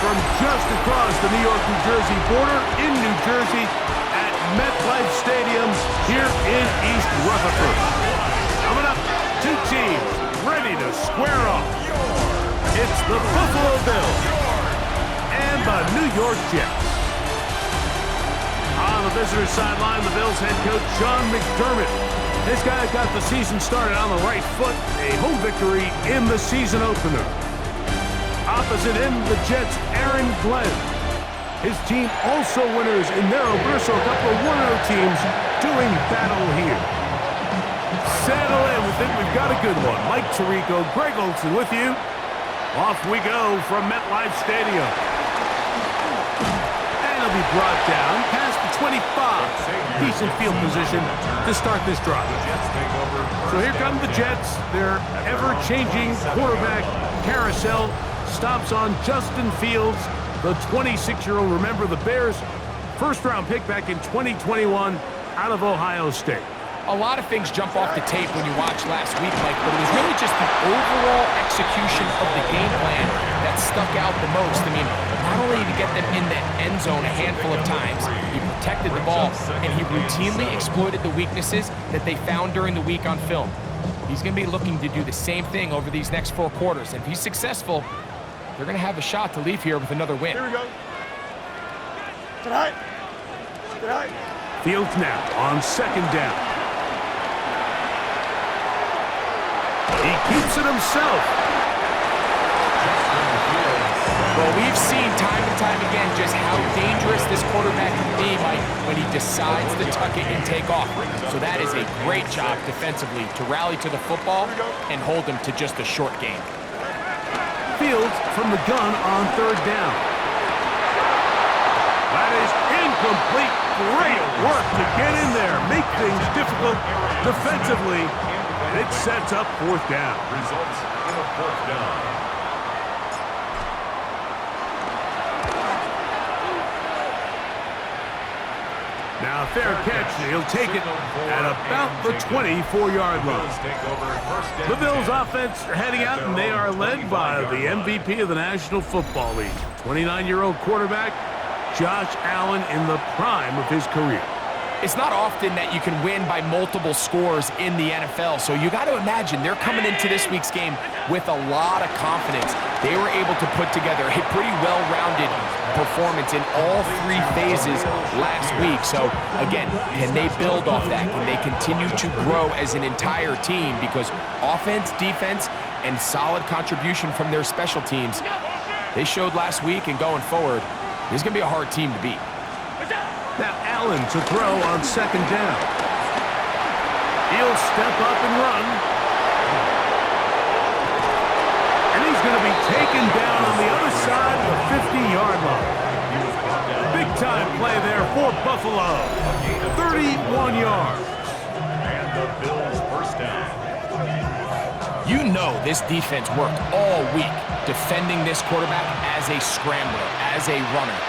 from just across the New York-New Jersey border in New Jersey at MetLife Stadium here in East Rutherford. Coming up, two teams ready to square off. It's the Buffalo Bills and the New York Jets. On the visitor sideline, the Bills head coach Sean McDermott. This guy's got the season started on the right foot. A home victory in the season opener. Opposite him, the Jets' Aaron Glenn. His team also winners in their opener, so a couple of 1-0 teams doing battle here. Settle in. We think we've got a good one. Mike Tirico, Greg Olson with you. Off we go from MetLife Stadium. And it'll be brought down past the 25. Decent field position to start this drive. So here come the Jets. Their ever-changing quarterback carousel stops on Justin Fields, the 26-year-old. Remember, the Bears' first-round pick back in 2021 out of Ohio State. A lot of things jump off the tape when you watch last week, Mike, but it was really just the overall execution of the game plan that stuck out the most. I mean, not only did he get them in the end zone a handful of times, he protected the ball, and he routinely exploited the weaknesses that they found during the week on film. He's going to be looking to do the same thing over these next 4 quarters. And if he's successful, they're going to have a shot to leave here with another win. Here we go. Tonight. Fields now on second down. He keeps it himself. Well, we've seen time and time again just how dangerous this quarterback can be, Mike, when he decides to tuck it and take off. So that is a great job defensively to rally to the football and hold him to just a short game. Fields from the gun on third down. That is incomplete. Great work to get in there, make things difficult defensively. It sets up fourth down. Results in a fourth down. Now, fair catch. He'll take it at about the 24-yard line. The Bills offense are heading out, and they are led by the MVP of the National Football League, 29-year-old quarterback Josh Allen in the prime of his career. It's not often that you can win by multiple scores in the NFL, so you got to imagine they're coming into this week's game with a lot of confidence. They were able to put together a pretty well-rounded performance in all 3 phases last week. So, again, can they build off that? Can they continue to grow as an entire team? Because offense, defense, and solid contribution from their special teams, they showed last week, and going forward, this is going to be a hard team to beat. Now Allen to throw on second down. He'll step up and run. And he's going to be taken down on the other side of the 50-yard line. Big-time play there for Buffalo. 31 yards. And the Bills first down. You know this defense worked all week defending this quarterback as a scrambler, as a runner.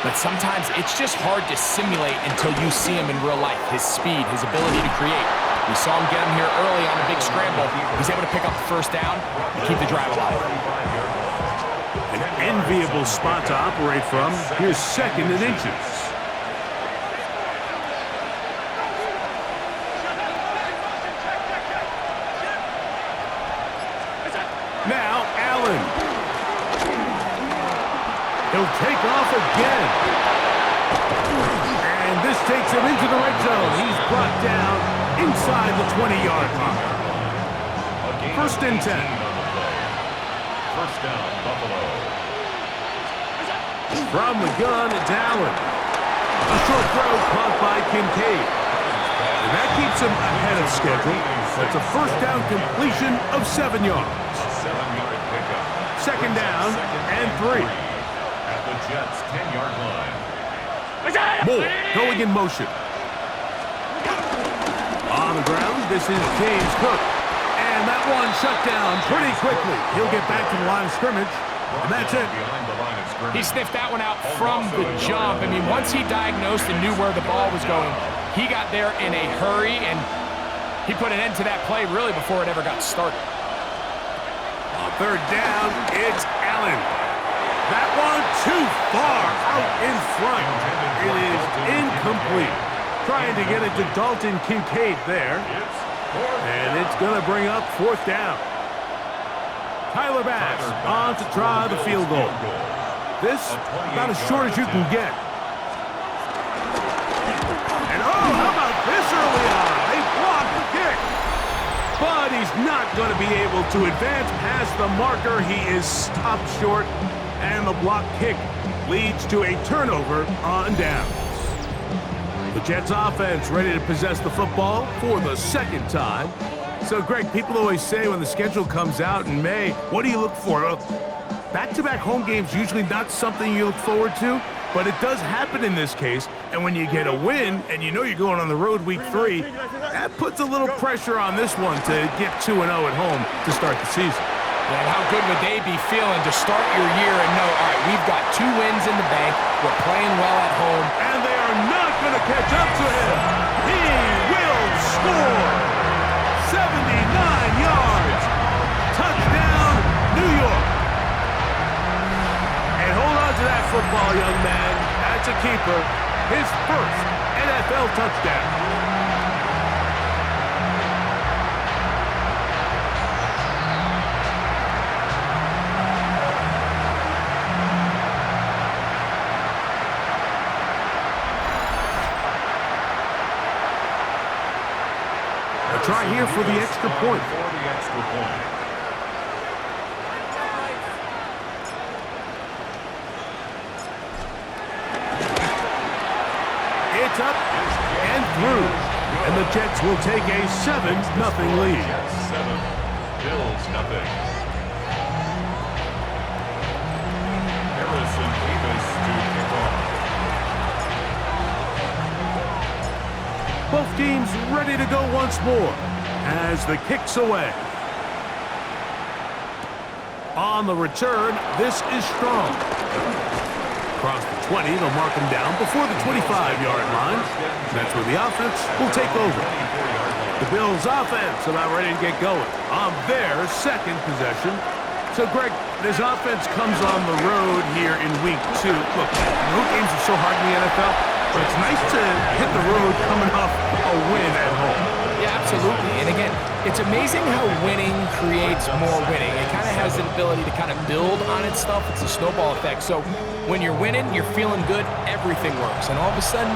But sometimes it's just hard to simulate until you see him in real life. His speed, his ability to create. We saw him get him here early on a big scramble. He's able to pick up the first down and keep the drive alive. An enviable spot to operate from. Here's second and inches. Now Allen. He'll take off again. And this takes him into the red zone. He's brought down inside the 20-yard line. First and 10. First down, Buffalo. From the gun, it's Allen. A short throw caught by Kincaid. And that keeps him ahead of schedule. That's a first down completion of 7 yards. A 7-yard pickup. Second down and 3. At the Jets' 10-yard line. Moore going in motion. On the ground, this is James Cook. And that one shut down pretty quickly. He'll get back to the line of scrimmage, and that's it. He sniffed that one out from the jump. I mean, once he diagnosed and knew where the ball was going, he got there in a hurry, and he put an end to that play really before it ever got started. On third down, it's Allen. That one too far out in front. It is incomplete. Trying to get it to Dalton Kincaid there. And it's going to bring up 4th down. Tyler Bass on to try the field goal. This about as short as you can get. And oh, how about this early on? They blocked the kick. But he's not going to be able to advance past the marker. He is stopped short. And the block kick leads to a turnover on downs. The Jets offense ready to possess the football for the 2nd time. So, Greg, people always say when the schedule comes out in May, what do you look for? Back-to-back home games usually not something you look forward to, but it does happen in this case. And when you get a win and you know you're going on the road week 3, that puts a little pressure on this one to get 2-0 at home to start the season. And how good would they be feeling to start your year and know, all right, we've got 2 wins in the bank, we're playing well at home. And they are not going to catch up to him. He will score. 79 yards. Touchdown, New York. And hold on to that football, young man. That's a keeper. His first NFL touchdown. Try here for the extra point. It's up and through. And the Jets will take a 7-0 lead. 7, Bills nothing. Harrison Davis to kick off. Both teams ready to go once more as the kick's away. On the return, this is strong. Across the 20, they'll mark him down before the 25-yard line. That's where the offense will take over. The Bills' offense about ready to get going on their 2nd possession. So, Greg, this offense comes on the road here in week 2. Look, road games are so hard in the NFL, but it's nice to hit the road coming off a win at home. Yeah, absolutely. And again, it's amazing how winning creates more winning. It kind of has the ability to kind of build on its stuff. It's a snowball effect. So when you're winning, you're feeling good, everything works. And all of a sudden,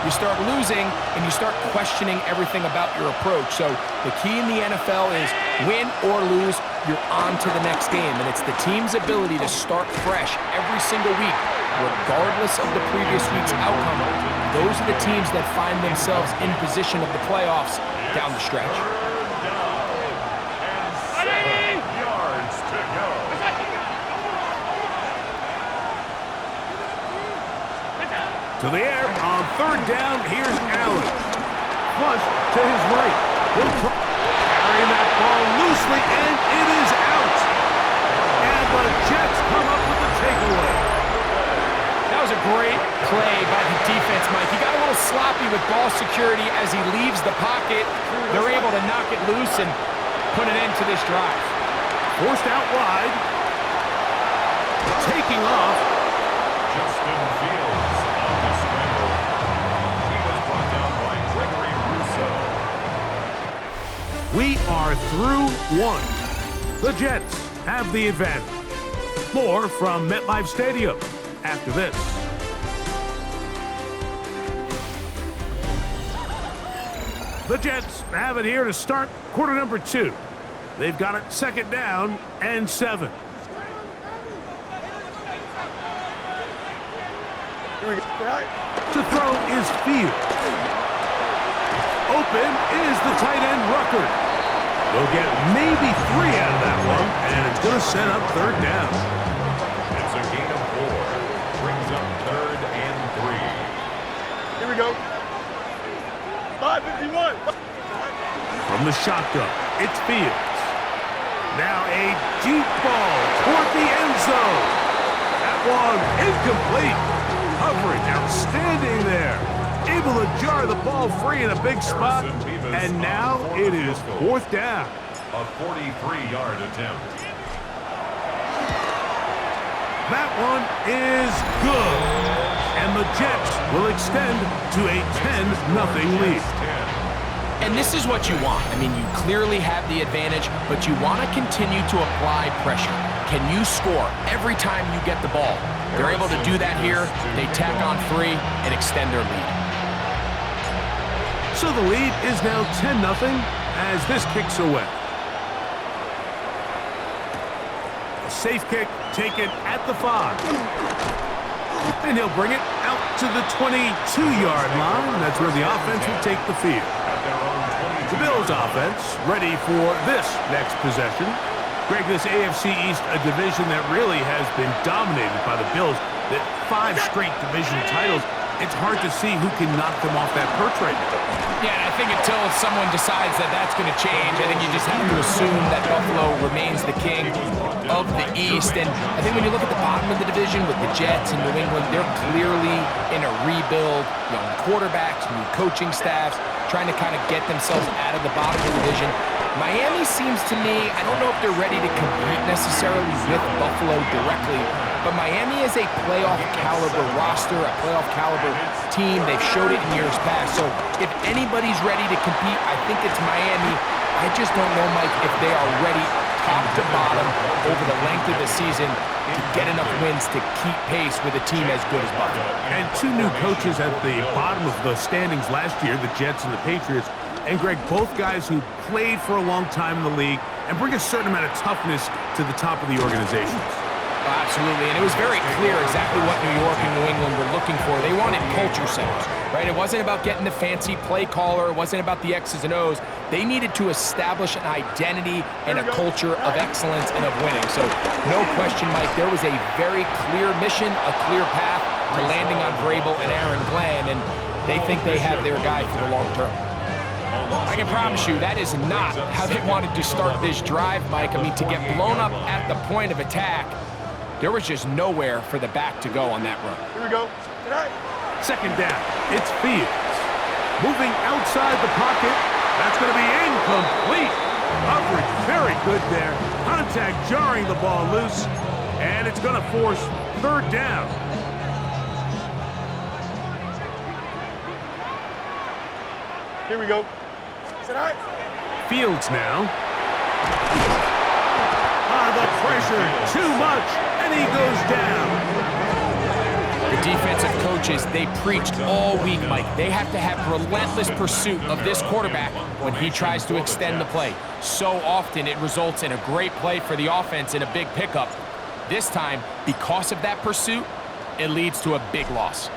you start losing and you start questioning everything about your approach. So the key in the NFL is win or lose, you're on to the next game. And it's the team's ability to start fresh every single week, regardless of the previous week's outcome. Those are the teams that find themselves in position of the playoffs down the stretch. And 7 yards to go. To the air on 3rd down, here's Allen. Flush to his right. He'll carry that ball loosely, and it is out. And the Jets come up with the takeaway. That was a great play by the defense, Mike. He got a little sloppy with ball security as he leaves the pocket. They're able to knock it loose and put an end to this drive. Forced out wide. Taking off. Justin Fields on the scramble. He was brought down by Gregory Rousseau. We are through 1. The Jets have the advantage. More from MetLife Stadium after this. The Jets have it here to start quarter number 2. They've got it 2nd down and 7. To throw is Fields. Open is the tight end Rucker. They'll get maybe 3 out of that one, and it's going to set up 3rd down. It's a gain of 4. Brings up 3rd and 3. Here we go. 5:51. From the shotgun, it's Fields. Now a deep ball toward the end zone. That one incomplete. Coverage outstanding there. Able to jar the ball free in a big spot. And now it is 4th down. A 43-yard attempt. That one is good. And the Jets will extend to a 10-0 lead. And this is what you want. I mean, you clearly have the advantage, but you want to continue to apply pressure. Can you score every time you get the ball? They're able to do that here. They tack on 3 and extend their lead. So the lead is now 10-0 as this kicks away. A safe kick taken at the 5. And he'll bring it out to the 22-yard line. That's where the offense will take the field. The Bills offense ready for this next possession. Greg, this AFC East, a division that really has been dominated by the Bills. The 5 straight division titles. It's hard to see who can knock them off that perch right now. Yeah, and I think until someone decides that that's going to change, I think you just have to assume that Buffalo remains the king of the East. And I think when you look at the bottom of the division with the Jets and New England, they're clearly in a rebuild. Young quarterbacks, new coaching staffs, trying to kind of get themselves out of the bottom of the division. Miami seems to me, I don't know if they're ready to compete necessarily with Buffalo directly, but Miami is a playoff caliber roster, a playoff caliber team. They've showed it in years past. So if anybody's ready to compete, I think it's Miami. I just don't know, Mike, if they are ready top to bottom over the length of the season to get enough wins to keep pace with a team as good as Buffalo. And 2 new coaches at the bottom of the standings last year, the Jets and the Patriots. And Greg, both guys who played for a long time in the league and bring a certain amount of toughness to the top of the organizations. Absolutely, and it was very clear exactly what New York and New England were looking for. They wanted culture centers, right? It wasn't about getting the fancy play caller. It wasn't about the X's and O's. They needed to establish an identity and a culture of excellence and of winning. So no question, Mike, there was a very clear mission, a clear path to landing on Vrabel and Aaron Glenn, and they think they have their guy for the long term. I can promise you that is not how they wanted to start this drive, Mike. I mean, to get blown up at the point of attack, there was just nowhere for the back to go on that run. Here we go. Second down, it's Fields. Moving outside the pocket, that's going to be incomplete. Coverage very good there. Contact jarring the ball loose, and it's going to force 3rd down. Here we go. Fields now. The pressure, too much, and he goes down. The defensive coaches, they preached all week, Mike. They have to have relentless pursuit of this quarterback when he tries to extend the play. So often it results in a great play for the offense and a big pickup. This time, because of that pursuit, it leads to a big loss.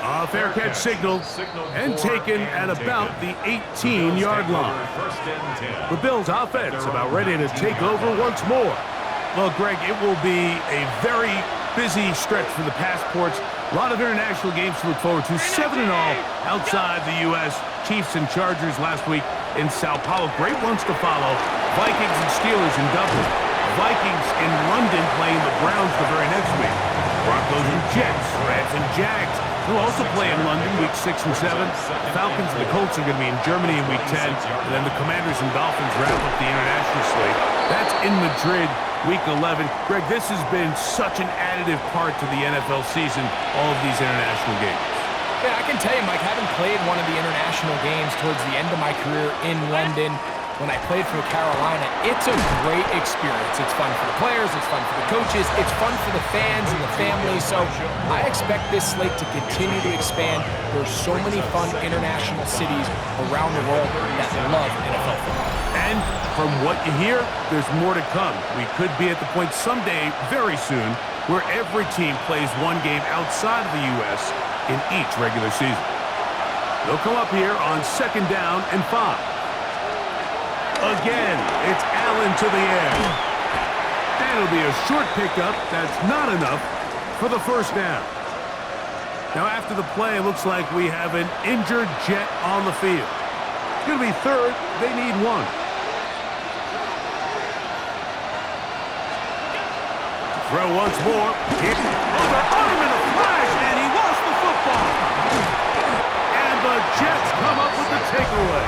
A fair catch signaled and taken at about the 18-yard line. The Bills offense about ready to take over once more. Well, Greg, it will be a very busy stretch for the passports. A lot of international games to look forward to. 7-0 outside the U.S. Chiefs and Chargers last week in Sao Paulo. Great ones to follow. Vikings and Steelers in Dublin. Vikings in London playing the Browns the very next week. Broncos and Jets, Reds and Jags will also play in London week 6 and 7. Falcons and the Colts are going to be in Germany in week 10. And then the Commanders and Dolphins wrap up the international slate. That's in Madrid week 11. Greg, this has been such an additive part to the NFL season, all of these international games. Yeah, I can tell you, Mike, having played one of the international games towards the end of my career in London, when I played for Carolina, it's a great experience. It's fun for the players, it's fun for the coaches, it's fun for the fans and the families. So I expect this slate to continue to expand. There's so many fun international cities around the world that love NFL football. And from what you hear, there's more to come. We could be at the point someday, very soon, where every team plays one game outside of the U.S. in each regular season. They'll come up here on 2nd down and 5. Again, it's Allen to the air. That'll be a short pickup. That's not enough for the 1st down. Now, after the play, it looks like we have an injured Jet on the field. It's going to be 3rd. They need 1. Throw once more. Hit over on him in a flash, and he lost the football. And the Jets come up with the takeaway.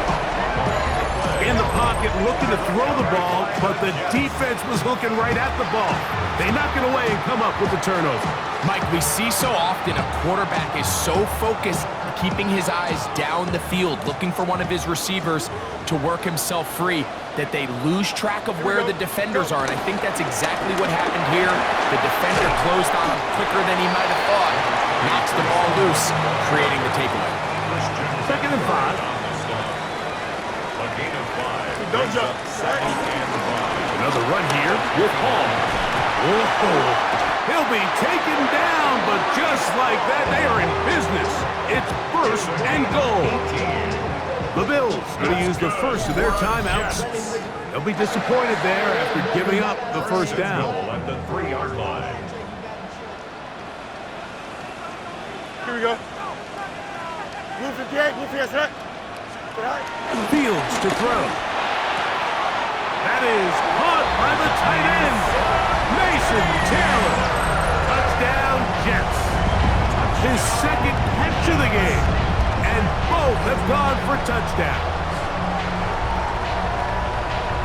In the pocket. pocket looking to throw the ball, but the defense was looking right at the ball. They knock it away and come up with the turnover. Mike, we see so often a quarterback is so focused, keeping his eyes down the field, looking for one of his receivers to work himself free, that they lose track of where the defenders are, and I think that's exactly what happened here. The defender closed on him quicker than he might have thought, knocks the ball loose, creating the takeaway. Second and 5. A gain of 5. Don't jump. Another run here with Hall. Whoa. He'll be taken down, but just like that, they are in business. It's first and goal. The Bills going to use the first of their timeouts. They'll be disappointed there after giving up the first down. At the 3-yard line. Here we go. Move the dead. Move the dead. Fields to throw. That is caught by the tight end, Mason Taylor. Touchdown, Jets. His second catch of the game, and both have gone for touchdowns.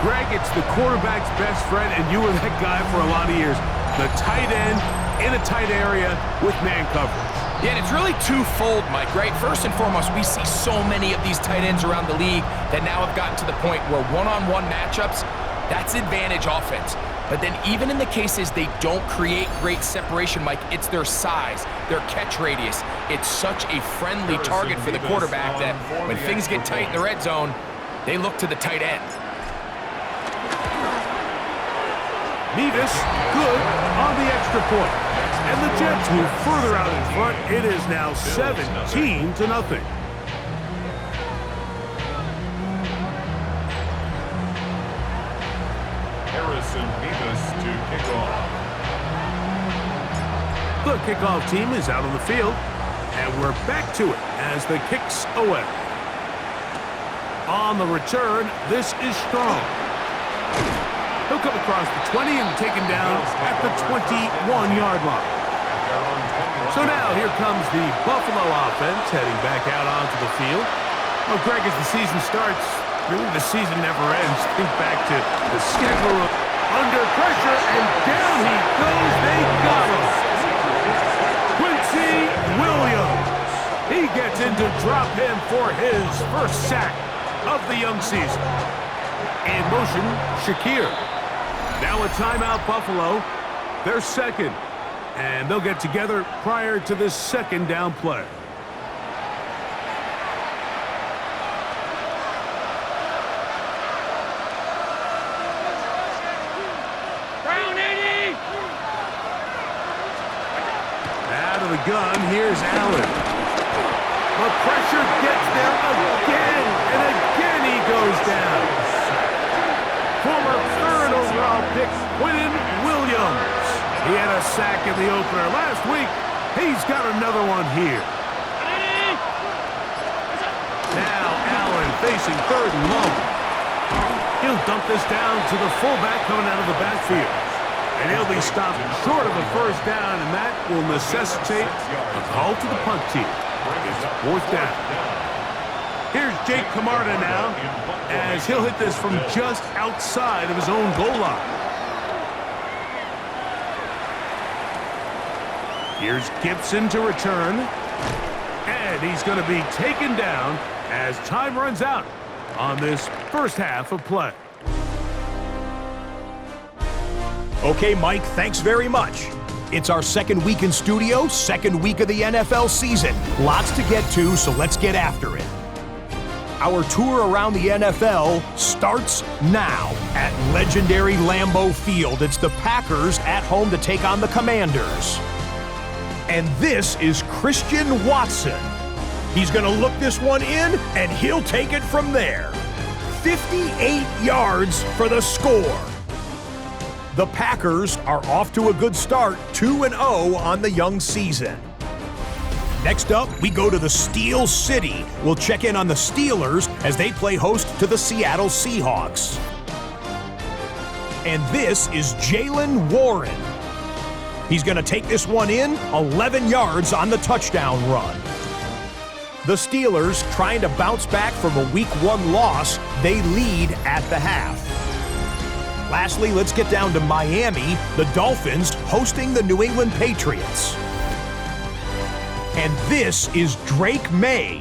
Greg, it's the quarterback's best friend, and you were that guy for a lot of years. The tight end in a tight area with man coverage. Yeah, and it's really twofold, Mike, right? First and foremost, we see so many of these tight ends around the league that now have gotten to the point where one-on-one matchups, that's advantage offense. But then even in the cases they don't create great separation, Mike, it's their size, their catch radius. It's such a friendly target for the quarterback that when things get tight in the red zone, they look to the tight end. Mevis, good on the extra point. And the Jets move further out in front. It is now 17-0. Harrison Mevis to kick off. The kickoff team is out on the field, and we're back to it as the kick's away. On the return, this is Strong. He'll come across the 20 and taken down at the 21-yard line. So now here comes the Buffalo offense heading back out onto the field. Well, Greg, as the season starts, really the season never ends. Think back to the schedule under pressure, and down he goes. They got him. Quincy Williams. He gets in to drop him for his first sack of the young season. In motion, Shakir. Now a timeout, Buffalo. They're second, and they'll get together prior to this second down play. Out of the gun, here's Allen. The pressure gets there again, and again he goes down. Former third overall pick, Quinton Williams. He had a sack in the opener last week. He's got another one here. Now Allen facing third and long. He'll dump this down to the fullback coming out of the backfield. And he'll be stopped short of a first down, and that will necessitate a call to the punt team. It's fourth down. Here's Jake Camarda now, as he'll hit this from just outside of his own goal line. Here's Gibson to return, and he's going to be taken down as time runs out on this first half of play. Okay, Mike, thanks very much. It's our second week in studio, second week of the NFL season. Lots to get to, so let's get after it. Our tour around the NFL starts now at legendary Lambeau Field. It's the Packers at home to take on the Commanders. And this is Christian Watson. He's going to look this one in, and he'll take it from there. 58 yards for the score. The Packers are off to a good start, 2-0 on the young season. Next up, we go to the Steel City. We'll check in on the Steelers as they play host to the Seattle Seahawks. And this is Jaylen Warren. He's going to take this one in, 11 yards on the touchdown run. The Steelers, trying to bounce back from a Week 1 loss, they lead at the half. Lastly, let's get down to Miami, the Dolphins hosting the New England Patriots. And this is Drake May.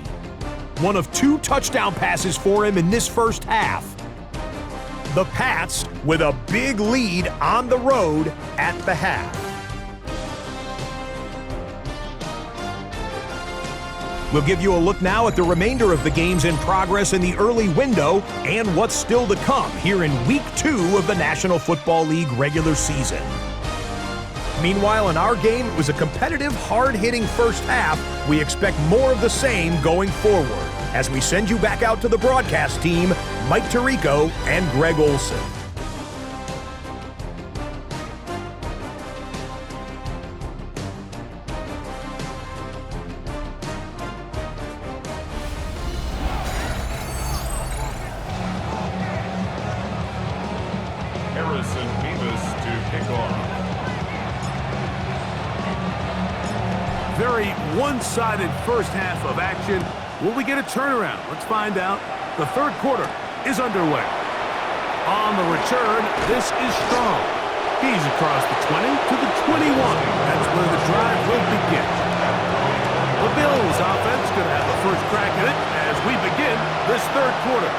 One of 2 touchdown passes for him in this first half. The Pats with a big lead on the road at the half. We'll give you a look now at the remainder of the games in progress in the early window and what's still to come here in Week 2 of the National Football League regular season. Meanwhile, in our game, it was a competitive, hard-hitting first half. We expect more of the same going forward as we send you back out to the broadcast team, Mike Tirico and Greg Olson. Harrison Beavis to kick off. Very one-sided first half of action. Will we get a turnaround? Let's find out. The third quarter is underway. On the return, this is Strong. He's across the 20 to the 21. That's where the drive will begin. The Bills offense going to have the first crack at it as we begin this third quarter.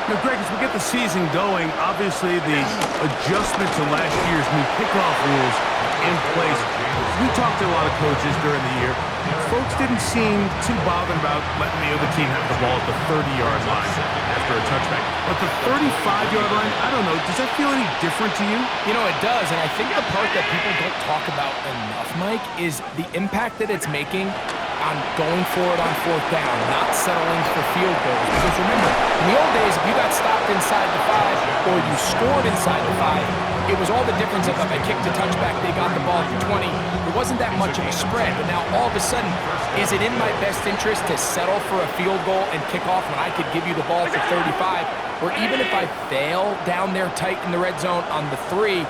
Now, Greg, as we get the season going, obviously the adjustment to last year's new kickoff rules in place. We talked to a lot of coaches during the year. Folks didn't seem too bothered about letting the other team have the ball at the 30-yard line after a touchback. But the 35-yard line, I don't know, does that feel any different to you? You know, it does, and I think the part that people don't talk about enough, Mike, is the impact that it's making on going for it on fourth down, not settling for field goals. Because remember, in the old days, if you got stopped inside the 5 or you scored inside the 5, it was all the difference of if I kicked a touchback, they got the ball at the 20. There wasn't that much of a spread, but now all of a sudden, is it in my best interest to settle for a field goal and kick off when I could give you the ball at the 35? Or even if I fail down there tight in the red zone on the 3,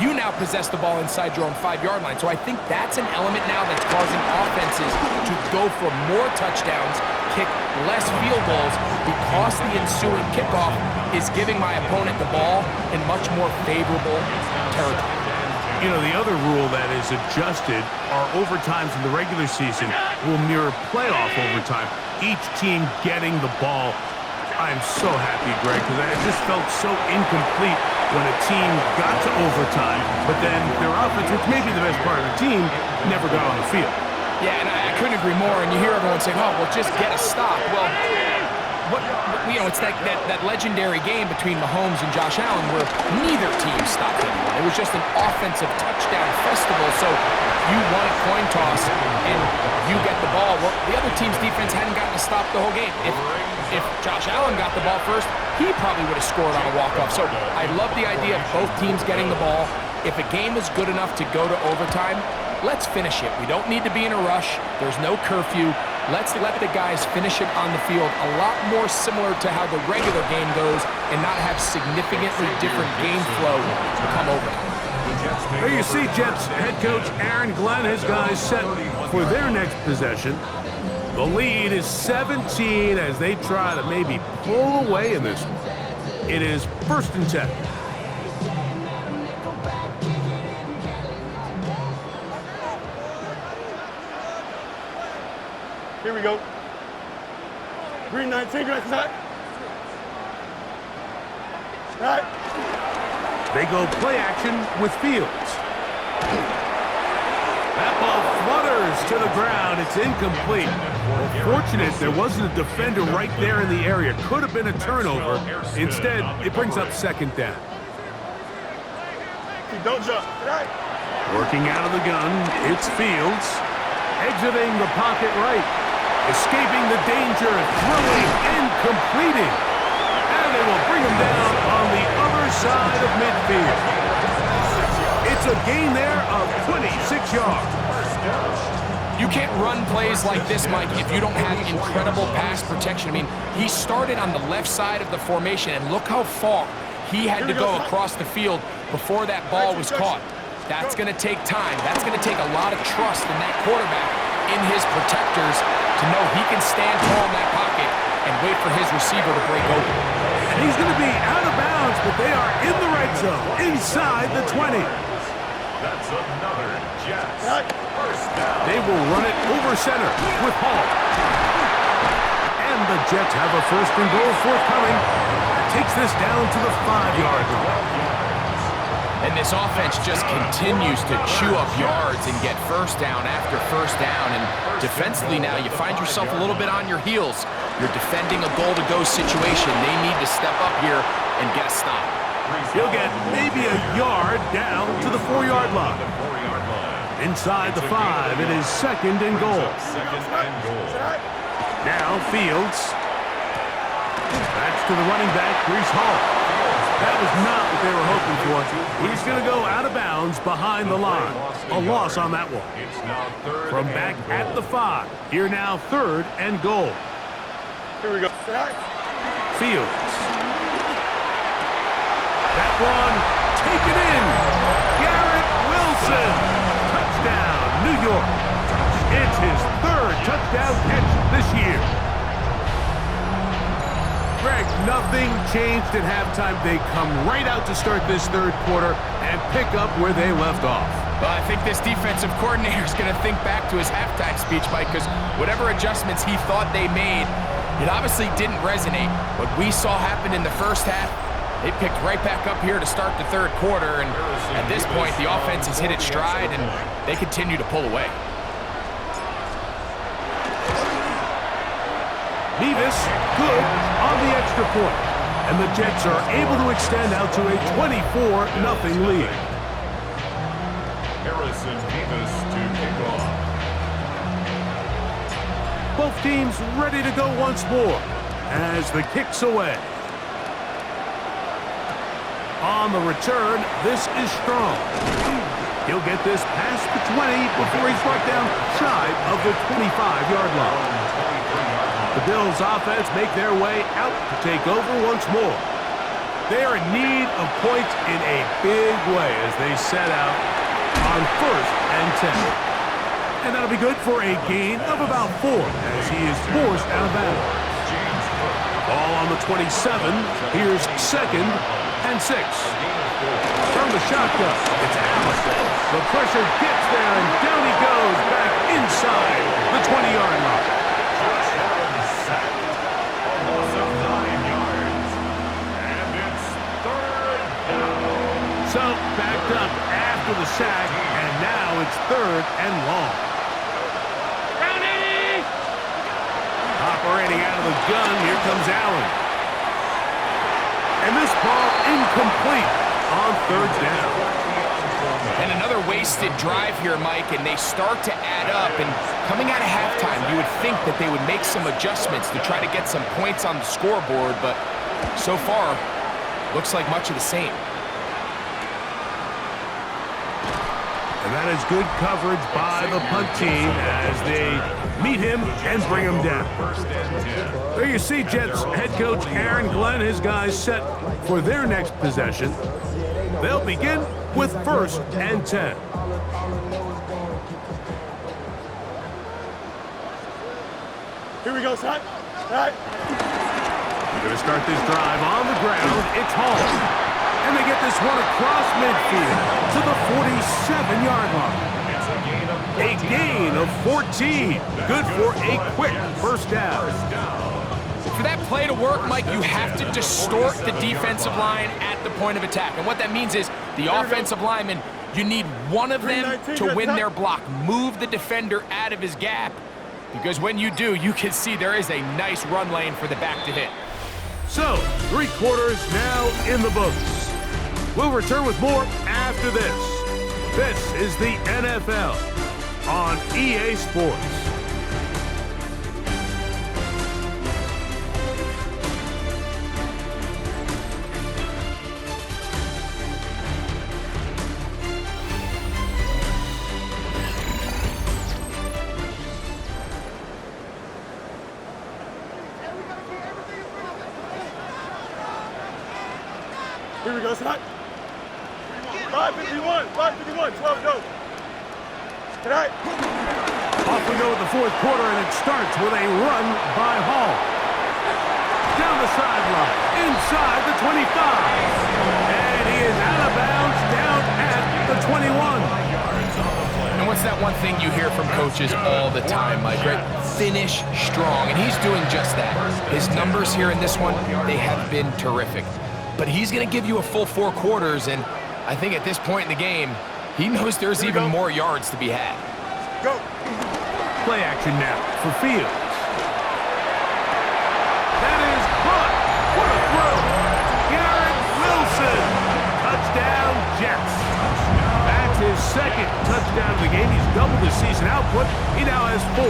you now possess the ball inside your own 5-yard line. So I think that's an element now that's causing offenses to go for more touchdowns, kick less field goals, because the ensuing kickoff is giving my opponent the ball in much more favorable territory. You know, the other rule that is adjusted are overtimes in the regular season will mirror playoff overtime, each team getting the ball. I'm so happy, Greg, because I just felt so incomplete when a team got to overtime, but then their offense, which may be the best part of the team, never got on the field. Yeah, and I couldn't agree more, and you hear everyone saying, oh, well, just get a stop. Well, it's that legendary game between Mahomes and Josh Allen where neither team stopped anyone. It was just an offensive touchdown festival, so you won a coin toss and you get the ball. Well, the other team's defense hadn't gotten to stop the whole game. If Josh Allen got the ball first, he probably would have scored on a walk-off. So I love the idea of both teams getting the ball. If a game is good enough to go to overtime, let's finish it. We don't need to be in a rush. There's no curfew. Let's let the guys finish it on the field a lot more similar to how the regular game goes and not have significantly different game flow come over. There you see Jets head coach Aaron Glenn, his guys set for their next possession. The lead is 17 as they try to maybe pull away in this one. It is 1st and 10. Here we go. Green 19, green side. Right. They go play action with Fields. That ball flutters to the ground. It's incomplete. Fortunate there wasn't a defender right there in the area. Could have been a turnover. Instead, it brings up 2nd down. Don't jump. Right. Working out of the gun, it's Fields. Exiting the pocket right. Escaping the danger, throwing and completing. And they will bring him down on the other side of midfield. It's a gain there of 26 yards. You can't run plays like this, Mike, if you don't have incredible pass protection. I mean, he started on the left side of the formation, and look how far he had to go across the field before that ball was caught. That's going to take time. That's going to take a lot of trust in that quarterback, in his protectors, to know he can stand tall in that pocket and wait for his receiver to break open. And he's going to be out of bounds, but they are in the red zone, inside the 20. That's another Jets. First down. They will run it over center with Hall. And the Jets have a first and goal forthcoming. Takes this down to the 5-yard line. And this offense just continues to chew up yards and get first down after first down. And defensively now, you find yourself a little bit on your heels. You're defending a goal-to-go situation. They need to step up here and get a stop. He'll get maybe a yard down to the 4-yard line. Inside the 5, it is second and goal. Now Fields. That's to the running back, Breece Hall. That was not what they were hoping for. He's going to go out of bounds behind the line. A loss on that one. From back at the 5. Here now third and goal. Here we go. Fields. That one taken in. Garrett Wilson. Touchdown, New York. It's his third touchdown catch this year. Greg, nothing changed at halftime. They come right out to start this third quarter and pick up where they left off. Well, I think this defensive coordinator is going to think back to his halftime speech, Mike, because whatever adjustments he thought they made, it obviously didn't resonate. What we saw happen in the first half, they picked right back up here to start the third quarter, and at this point, the offense has hit its stride, and they continue to pull away. Nevis, good on the extra point. And the Jets are able to extend out to a 24-0 lead. Harrison Nevis to kick off. Both teams ready to go once more as the kick's away. On the return, this is Strong. He'll get this past the 20 before he's brought down shy of the 25-yard line. The Bills' offense make their way out to take over once more. They are in need of points in a big way as they set out on first and 10. And that'll be good for a gain of about 4 as he is forced out of bounds. Ball on the 27. Here's second and 6. From the shotgun, it's Allen. The pressure gets there, and down he goes back inside the 20-yard line. So, backed up after the sack, and now it's third and long. Operating out of the gun, here comes Allen. And this ball incomplete on third down. And another wasted drive here, Mike, and they start to add up. And coming out of halftime, you would think that they would make some adjustments to try to get some points on the scoreboard, but so far, looks like much of the same. And that is good coverage by the punt team as they meet him and bring him down. There you see Jets head coach Aaron Glenn, his guys set for their next possession. They'll begin with first and 10. Here we go, son. Right. Going to start this drive on the ground. It's Hall. And they get this one across midfield to the 47-yard line. A gain of 14. Good for a quick first down. For that play to work, Mike, you have to distort the defensive line at the point of attack. And what that means is the offensive lineman, you need one of them to win their block. Move the defender out of his gap. Because when you do, you can see there is a nice run lane for the back to hit. So, 3 quarters now in the books. We'll return with more after this. This is the NFL on EA Sports. Here we go, son. 551, 12 go. Tonight. Off we go with the fourth quarter, and it starts with a run by Hall. Down the sideline, inside the 25. And he is out of bounds down at the 21. And what's that one thing you hear from coaches all the time, Mike, right? Finish strong, and he's doing just that. His numbers here in this one, they have been terrific. But he's going to give you a full 4 quarters, and I think at this point in the game, he knows there's even more yards to be had. Go. Play action now for Fields. That is caught. What a throw. Garrett Wilson. Touchdown, Jets. That's his second touchdown of the game. He's doubled his season output. He now has 4.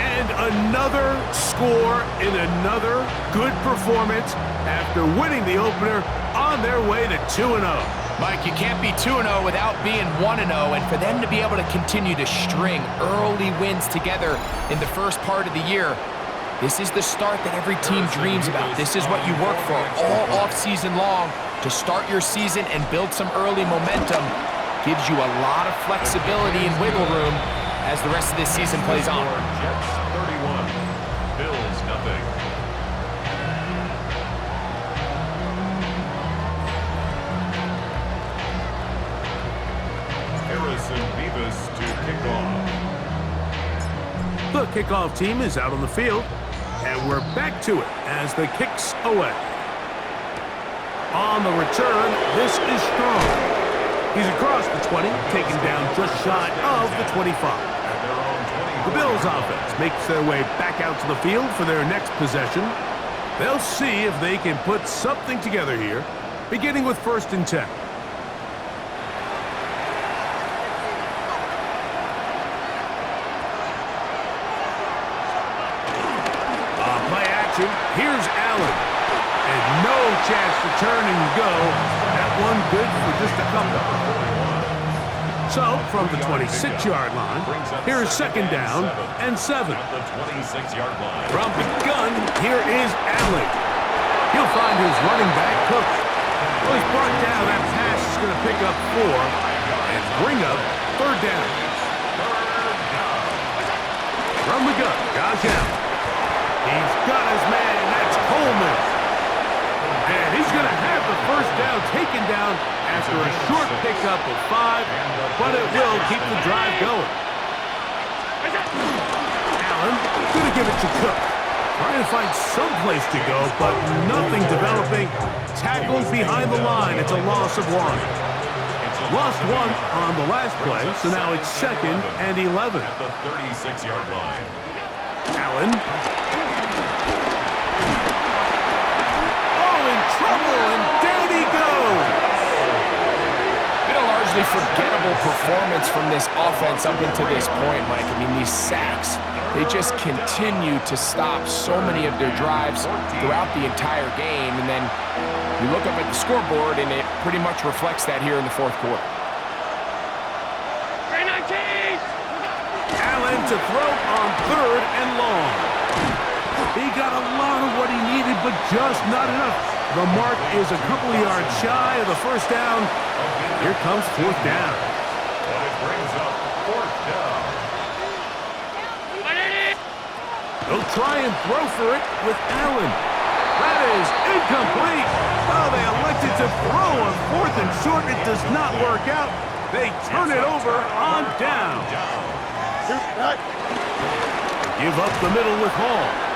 And another score in another good performance after winning the opener on their way to 2-0. Mike, you can't be 2-0 without being 1-0, and for them to be able to continue to string early wins together in the first part of the year, this is the start that every team dreams about. This is what you work for all off-season long to start your season and build some early momentum. Gives you a lot of flexibility and wiggle room as the rest of this season plays on. Jets 31, Bills nothing. To kick off. The kickoff team is out on the field, and we're back to it as the kicks away. On the return, this is Strong. He's across the 20, taken down just shy of the 25. The Bills offense makes their way back out to the field for their next possession. They'll see if they can put something together here, beginning with 1st and 10. Here's Allen. And no chance to turn and go. That one good for just a couple. So, from the 26-yard line, here's 2nd down and 7. From the gun, here is Allen. He'll find his running back, Cook. Well, he's brought down. That pass is going to pick up 4 and bring up 3rd down. From the gun, Josh Allen. He's got his man, that's Coleman. And he's going to have the 1st down taken down after a short pickup of 5, but it will keep the drive going. Allen going to give it to Cook. Trying to find some place to go, but nothing developing. Tackled behind the line. It's a loss of 1. Lost 1 on the last play, so now it's 2nd and 11. At the 36-yard line. Allen. Trouble, and down he goes. Been a largely forgettable performance from this offense up until this point, Mike. I mean, these sacks, they just continue to stop so many of their drives throughout the entire game. And then you look up at the scoreboard, and it pretty much reflects that here in the 4th quarter. Allen to throw on 3rd and long. He got a lot of what he needed, but just not enough. The mark is a couple yards shy of the 1st down. Here comes 4th down. But it brings up 4th down. They'll try and throw for it with Allen. That is incomplete. Oh, they elected to throw on 4th and short. It does not work out. They turn it over on down. Give up the middle with Hall.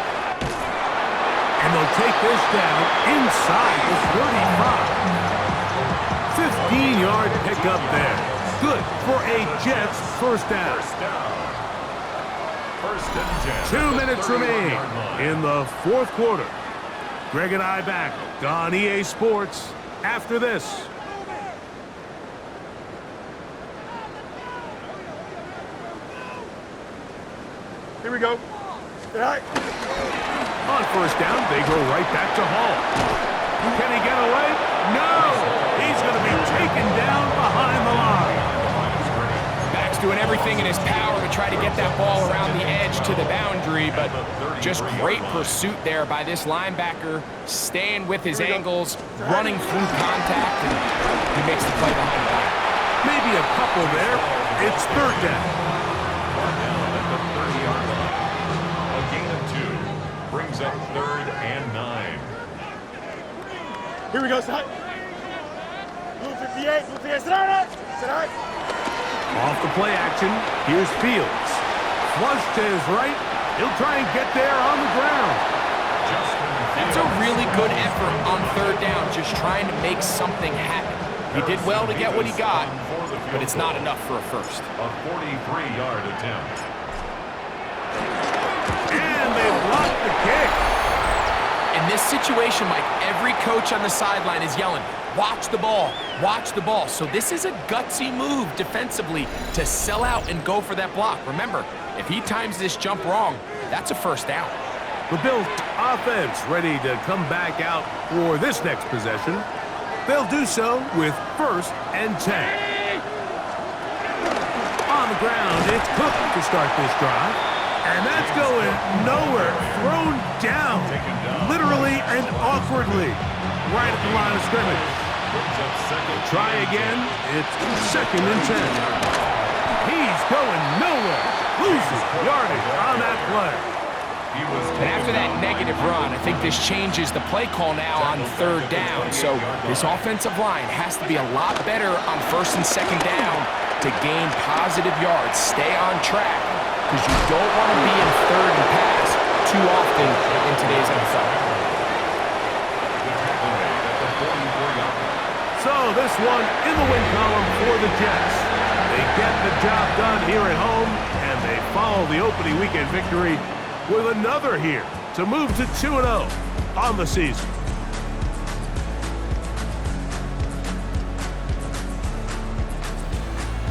And they'll take this down inside the 35. 15-yard pickup there. Good for a Jets 1st down. 1st and 10. 2 minutes remain in the 4th quarter. Greg and I back on EA Sports after this. Here we go. Yeah. On 1st down, they go right back to Hall. Can he get away? No! He's going to be taken down behind the line. Back's doing everything in his power to try to get that ball around the edge to the boundary, but just great pursuit there by this linebacker, staying with his angles, running through contact, and he makes the play behind the line. Maybe a couple there, It's third down. Brought down at the 30-yard line. A gain of 2 brings up 3rd and 9. Here we go, sit high. Blue 58, blue 58, sit high. Sit high. Off the play action, here's Fields. Flush to his right. He'll try and get there on the ground. That's a really good effort on third down, just trying to make something happen. He did well to get what he got, but it's not enough for a first. A 43-yard attempt. And they blocked the kick. In this situation, Mike, every coach on the sideline is yelling, watch the ball, watch the ball. So this is a gutsy move defensively to sell out and go for that block. Remember, if he times this jump wrong, that's a first down. The Bills offense ready to come back out for this next possession. They'll do so with 1st and 10. On the ground, it's Cook to start this drive. And that's going nowhere. Thrown down, literally and awkwardly, right at the line of scrimmage. Try again. It's 2nd and 10. He's going nowhere. Loses yardage on that play. And after that negative run, I think this changes the play call now on third down. So this offensive line has to be a lot better on 1st and 2nd down to gain positive yards. Stay on track, because you don't want to be in 3rd and pass too often in today's NFL. So this one in the win column for the Jets. They get the job done here at home, and they follow the opening weekend victory with another here to move to 2-0 on the season.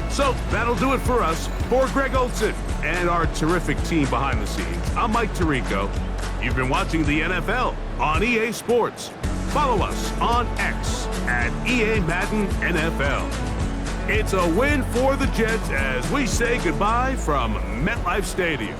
So that'll do it for us. For Greg Olson and our terrific team behind the scenes, I'm Mike Tirico. You've been watching the NFL on EA Sports. Follow us on X at EA Madden NFL. It's a win for the Jets as we say goodbye from MetLife Stadium.